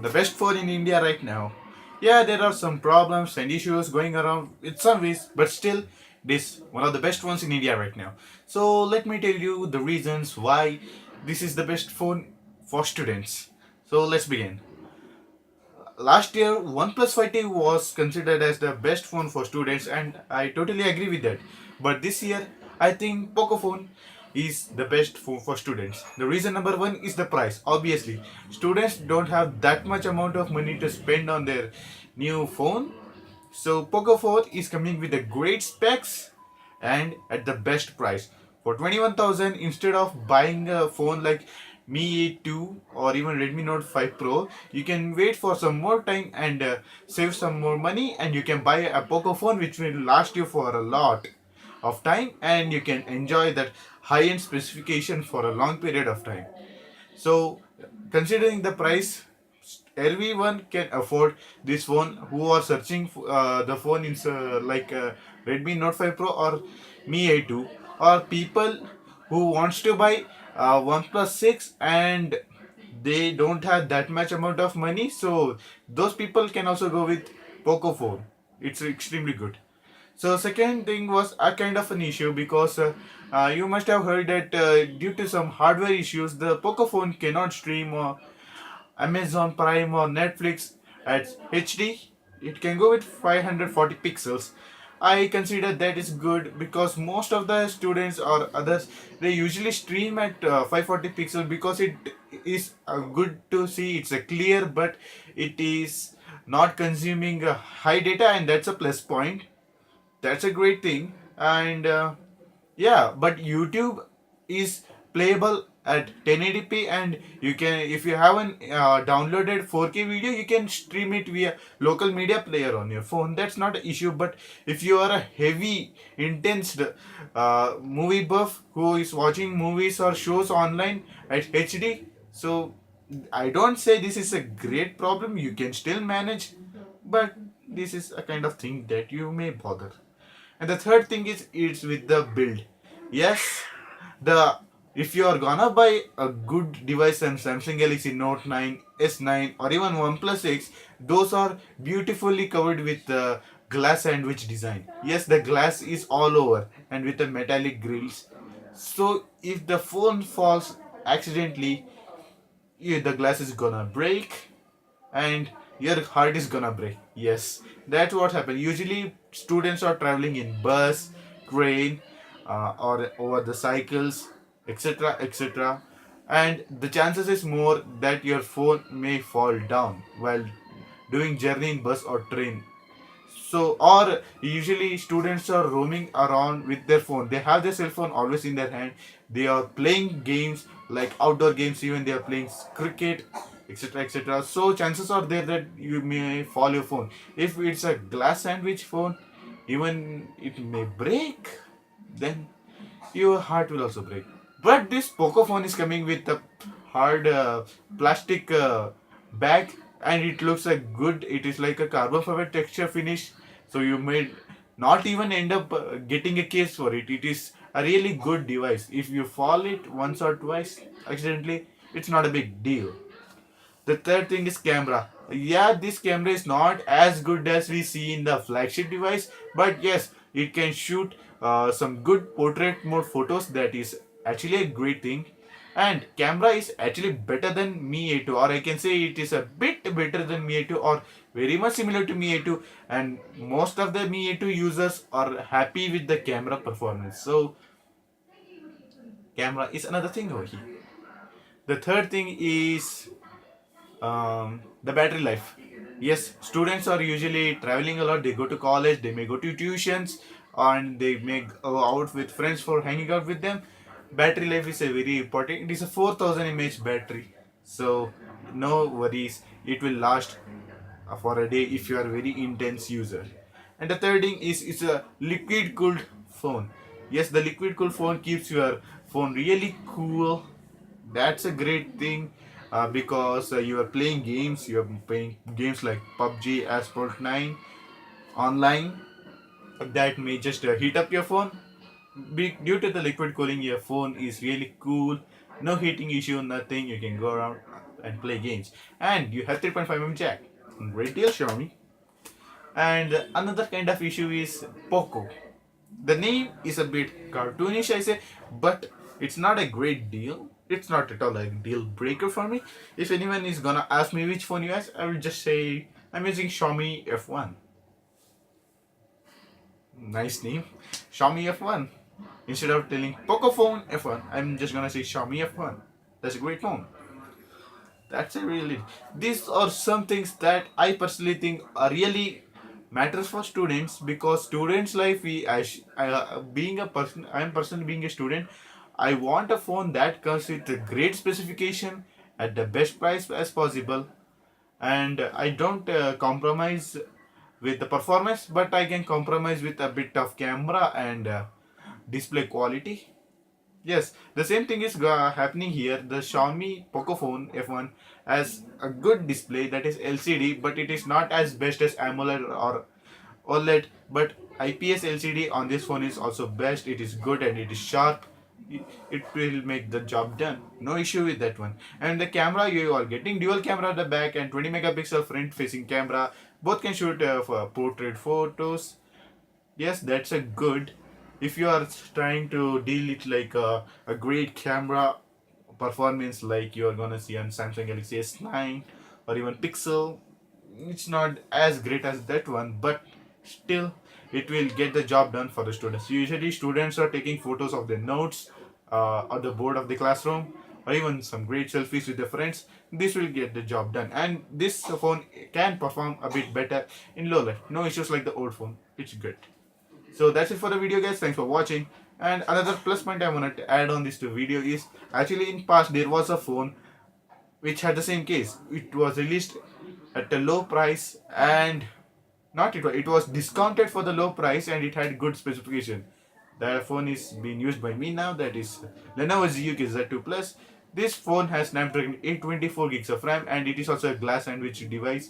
the best phone in India right now. Yeah, there are some problems and issues going around with some ways, but still, this one of the best ones in India right now. So let me tell you the reasons why this is the best phone for students. So let's begin. Last year, OnePlus 5T was considered as the best phone for students, and I totally agree with that. But this year, I think Poco phone is the best phone for students. The reason number one is the price. Obviously, students don't have that much amount of money to spend on their new phone, so Poco 4 is coming with the great specs and at the best price. For 21,000, instead of buying a phone like Mi 8 2 or even Redmi Note 5 Pro, you can wait for some more time and save some more money, and you can buy a Poco phone which will last you for a lot of time, and you can enjoy that high-end specification for a long period of time. So, considering the price, everyone can afford this phone who are searching the phone in Redmi Note 5 Pro or Mi A2, or people who wants to buy OnePlus 6 and they don't have that much amount of money, so those people can also go with Poco phone. It's extremely good. So second thing was a kind of an issue because you must have heard that due to some hardware issues, the Poco phone cannot stream Amazon Prime or Netflix at HD. It can go with 540 pixels. I consider that is good because most of the students or others, they usually stream at 540 pixels because it is good to see. It's a clear, but it is not consuming high data, and that's a plus point. That's a great thing. And yeah, but YouTube is playable at 1080p, and you can, if you haven't downloaded 4K video, you can stream it via local media player on your phone. That's not an issue. But if you are a heavy intense movie buff who is watching movies or shows online at HD, so I don't say this is a great problem. You can still manage, but this is a kind of thing that you may bother. And the third thing is it's with the build. Yes, the if you are gonna buy a good device and Samsung Galaxy Note 9, S9 or even OnePlus 6, those are beautifully covered with the glass sandwich design. Yes, the glass is all over and with the metallic grills. So if the phone falls accidentally, yeah, the glass is gonna break and your heart is gonna break. Yes, that's what happened. Usually students are traveling in bus, train, or over the cycles, etc., etc., and the chances is more that your phone may fall down while doing journey in bus or train. So, or usually students are roaming around with their phone. They have their cell phone always in their hand. They are playing games like outdoor games, even they are playing cricket, etc., etc. So, chances are there that you may fall your phone. If it's a glass sandwich phone, even it may break, then your heart will also break. But this Poco phone is coming with a hard plastic bag, and it looks like good. It is like a carbon fiber texture finish, so you may not even end up getting a case for it. It is a really good device. If you fall it once or twice accidentally, it's not a big deal. The third thing is camera. Yeah, this camera is not as good as we see in the flagship device, but yes, it can shoot some good portrait mode photos. That is actually a great thing. And camera is actually better than Mi A2, or I can say it is a bit better than Mi A2, or very much similar to Mi A2. And most of the Mi A2 users are happy with the camera performance. So, camera is another thing over here. The third thing is the battery life. Yes, students are usually traveling a lot. They go to college, they may go to tuitions, and they may go out with friends for hanging out with them. Battery life is a very important. It is a 4000 mAh battery, so no worries. It will last for a day if you are a very intense user. And the third thing is it's a liquid cooled phone. Yes, the liquid cooled phone keeps your phone really cool. That's a great thing because you are playing games. You are playing games like PUBG, Asphalt 9 online that may just heat up your phone. Due to the liquid cooling, your phone is really cool. No heating issue, nothing. You can go around. and play games. And you have 3.5 mm jack. Great deal, Xiaomi. And another kind of issue is Poco. The name is a bit cartoonish, I say, but it's not a great deal. It's not at all a deal breaker for me. If anyone is gonna ask me which phone you use, I will just say I'm using Xiaomi F1. Nice name, Xiaomi F1. Instead of telling Poco phone F1, I'm just gonna say Xiaomi F1. That's a great phone. That's a really. These are some things that I personally think are really matters for students, because students' life. Being a person, I am personally being a student. I want a phone that comes with a great specification at the best price as possible, and I don't compromise with the performance, but I can compromise with a bit of camera and display quality. Yes, the same thing is happening here. The Xiaomi Poco phone F1 has a good display that is LCD, but it is not as best as AMOLED or OLED. But IPS LCD on this phone is also best. It is good and it is sharp. It will make the job done. No issue with that one. And the camera, you are getting dual camera at the back and 20 megapixel front facing camera. Both can shoot for portrait photos. Yes, that's a good. If you are trying to deal it like a great camera performance like you are gonna see on Samsung Galaxy S9 or even Pixel, it's not as great as that one, but still it will get the job done for the students. Usually students are taking photos of their notes on the board of the classroom, or even some great selfies with their friends. This will get the job done, and this phone can perform a bit better in low light. No issues like the old phone. It's good. So that's it for the video, guys. Thanks for watching. And another plus point I wanted to add on this to video is, actually in past there was a phone which had the same case. It was released at a low price, and not it was discounted for the low price, and it had good specification. The phone is being used by me now. That is Lenovo ZUK Z2 Plus. This phone has Snapdragon 824 gigs of RAM, and it is also a glass sandwich device.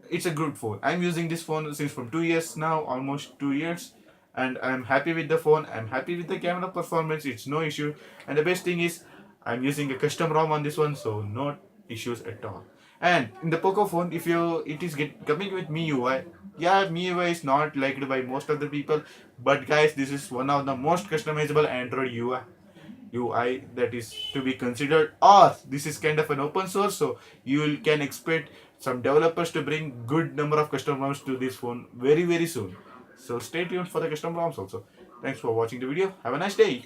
It's a good phone. I'm using this phone since from 2 years now, almost 2 years, and I'm happy with the phone. I'm happy with the camera performance. It's no issue, and the best thing is I'm using a custom ROM on this one, so no issues at all. And in the Poco phone, if you it is coming with MIUI. Yeah, MIUI is not liked by most of the people, but guys, this is one of the most customizable Android UI that is to be considered, or this is kind of an open source, so you can expect some developers to bring good number of custom ROMs to this phone very soon. So stay tuned for the custom ROMs also. Thanks for watching the video. Have a nice day.